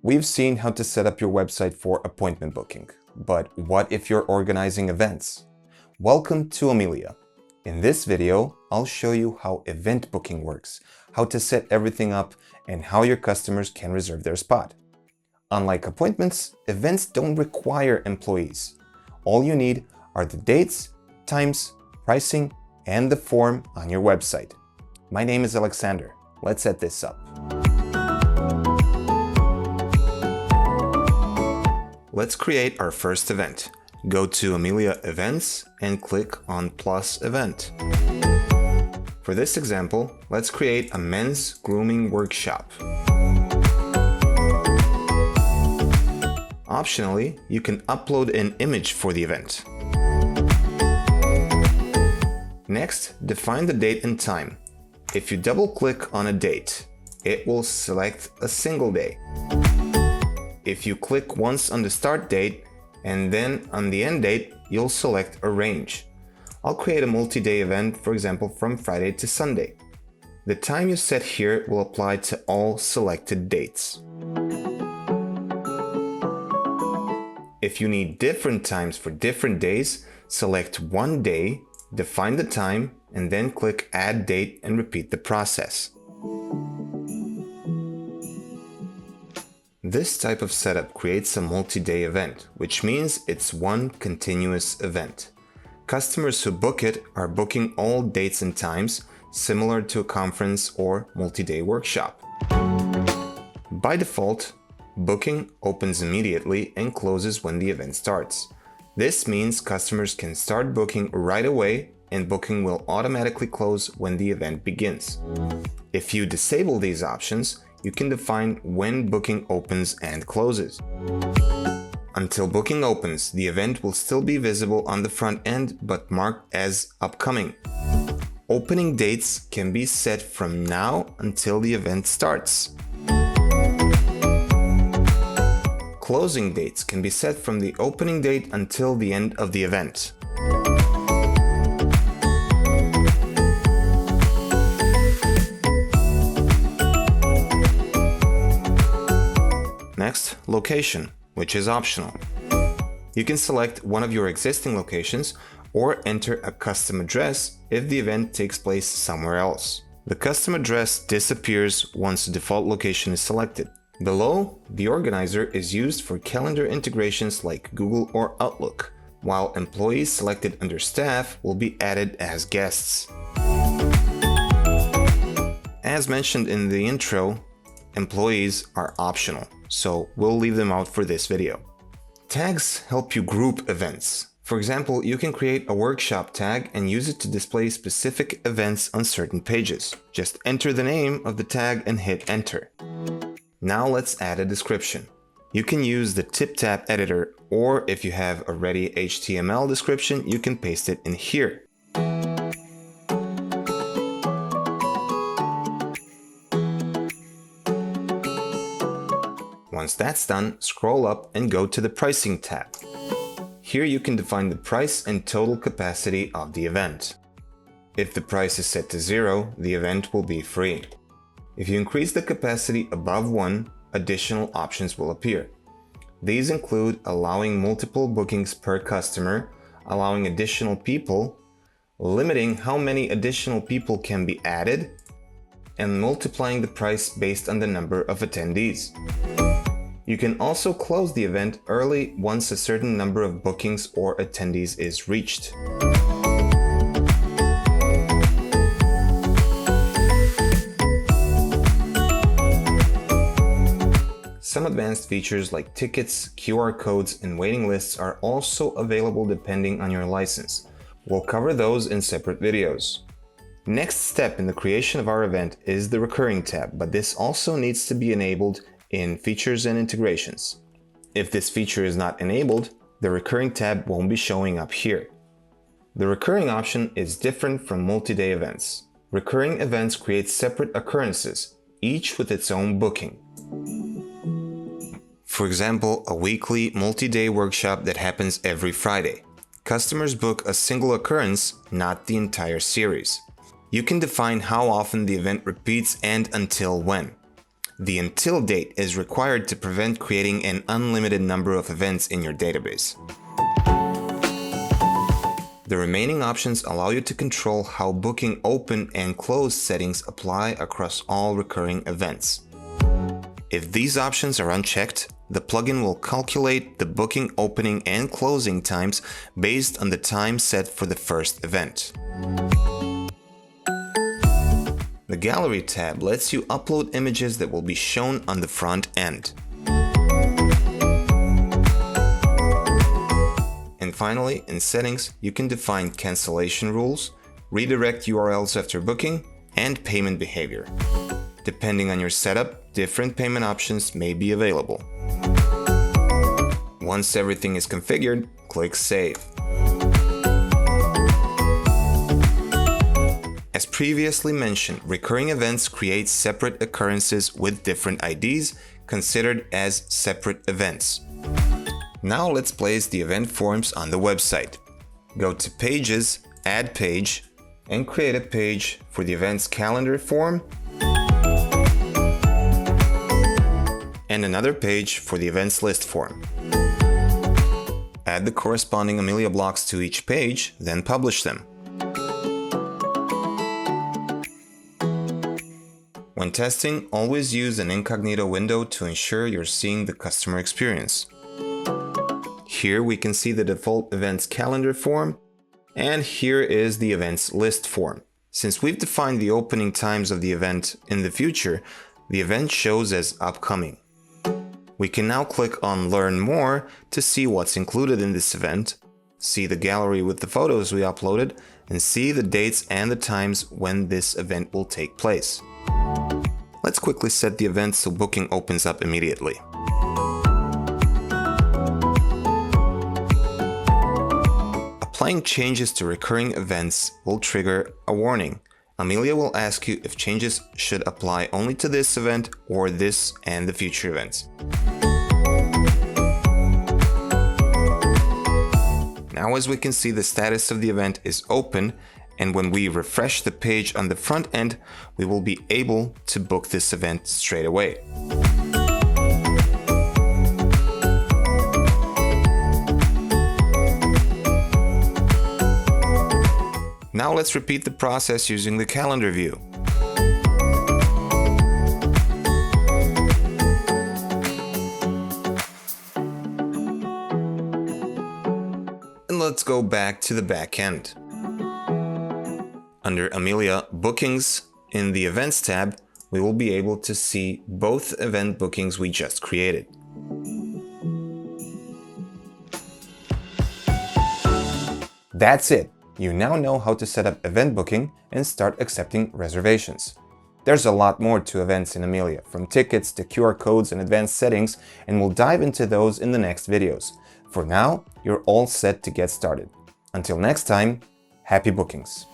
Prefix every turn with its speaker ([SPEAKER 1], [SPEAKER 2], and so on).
[SPEAKER 1] We've seen how to set up your website for appointment booking, but what if you're organizing events? Welcome to Amelia. In this video, I'll show you how event booking works, how to set everything up, and how your customers can reserve their spot. Unlike appointments, events don't require employees. All you need are the dates, times, pricing, and the form on your website. My name is Alexander. Let's set this up. Let's create our first event. Go to Amelia Events and click on Plus Event. For this example, let's create a men's grooming workshop. Optionally, you can upload an image for the event. Next, define the date and time. If you double-click on a date, it will select a single day. If you click once on the start date and then on the end date, you'll select a range. I'll create a multi-day event, for example, from Friday to Sunday. The time you set here will apply to all selected dates. If you need different times for different days, select one day, define the time, and then click Add Date and repeat the process. This type of setup creates a multi-day event, which means it's one continuous event. Customers who book it are booking all dates and times, similar to a conference or multi-day workshop. By default, booking opens immediately and closes when the event starts. This means customers can start booking right away and booking will automatically close when the event begins. If you disable these options, you can define when booking opens and closes. Until booking opens, the event will still be visible on the front end but marked as upcoming. Opening dates can be set from now until the event starts. Closing dates can be set from the opening date until the end of the event. Next, location, which is optional. You can select one of your existing locations or enter a custom address if the event takes place somewhere else. The custom address disappears once the default location is selected. Below, the organizer is used for calendar integrations like Google or Outlook, while employees selected under staff will be added as guests. As mentioned in the intro, employees are optional, so we'll leave them out for this video. Tags help you group events. For example, you can create a workshop tag and use it to display specific events on certain pages. Just enter the name of the tag and hit enter. Now let's add a description. You can use the TipTap editor, or if you have a ready HTML description, you can paste it in here. Once that's done, scroll up and go to the Pricing tab. Here you can define the price and total capacity of the event. If the price is set to 0, the event will be free. If you increase the capacity above 1, additional options will appear. These include allowing multiple bookings per customer, allowing additional people, limiting how many additional people can be added, and multiplying the price based on the number of attendees. You can also close the event early once a certain number of bookings or attendees is reached. Some advanced features like tickets, QR codes, and waiting lists are also available depending on your license. We'll cover those in separate videos. Next step in the creation of our event is the Recurring tab, but this also needs to be enabled in Features and Integrations. If this feature is not enabled, the Recurring tab won't be showing up here. The Recurring option is different from multi-day events. Recurring events create separate occurrences, each with its own booking. For example, a weekly multi-day workshop that happens every Friday. Customers book a single occurrence, not the entire series. You can define how often the event repeats and until when. The until date is required to prevent creating an unlimited number of events in your database. The remaining options allow you to control how booking open and close settings apply across all recurring events. If these options are unchecked, the plugin will calculate the booking opening and closing times based on the time set for the first event. The Gallery tab lets you upload images that will be shown on the front end. And finally, in Settings, you can define cancellation rules, redirect URLs after booking, and payment behavior. Depending on your setup, different payment options may be available. Once everything is configured, click Save. As previously mentioned, recurring events create separate occurrences with different IDs, considered as separate events. Now let's place the event forms on the website. Go to Pages, Add Page, and create a page for the events calendar form, and another page for the events list form. Add the corresponding Amelia blocks to each page, then publish them. When testing, always use an incognito window to ensure you're seeing the customer experience. Here we can see the default events calendar form, and here is the events list form. Since we've defined the opening times of the event in the future, the event shows as upcoming. We can now click on Learn More to see what's included in this event, see the gallery with the photos we uploaded, and see the dates and the times when this event will take place. Let's quickly set the event so booking opens up immediately. Applying changes to recurring events will trigger a warning. Amelia will ask you if changes should apply only to this event or this and the future events. Now, as we can see, the status of the event is open, and when we refresh the page on the front end, we will be able to book this event straight away. Now let's repeat the process using the calendar view. And let's go back to the back end. Under Amelia Bookings, in the Events tab, we will be able to see both event bookings we just created. That's it! You now know how to set up event booking and start accepting reservations. There's a lot more to events in Amelia, from tickets to QR codes and advanced settings, and we'll dive into those in the next videos. For now, you're all set to get started. Until next time, happy bookings!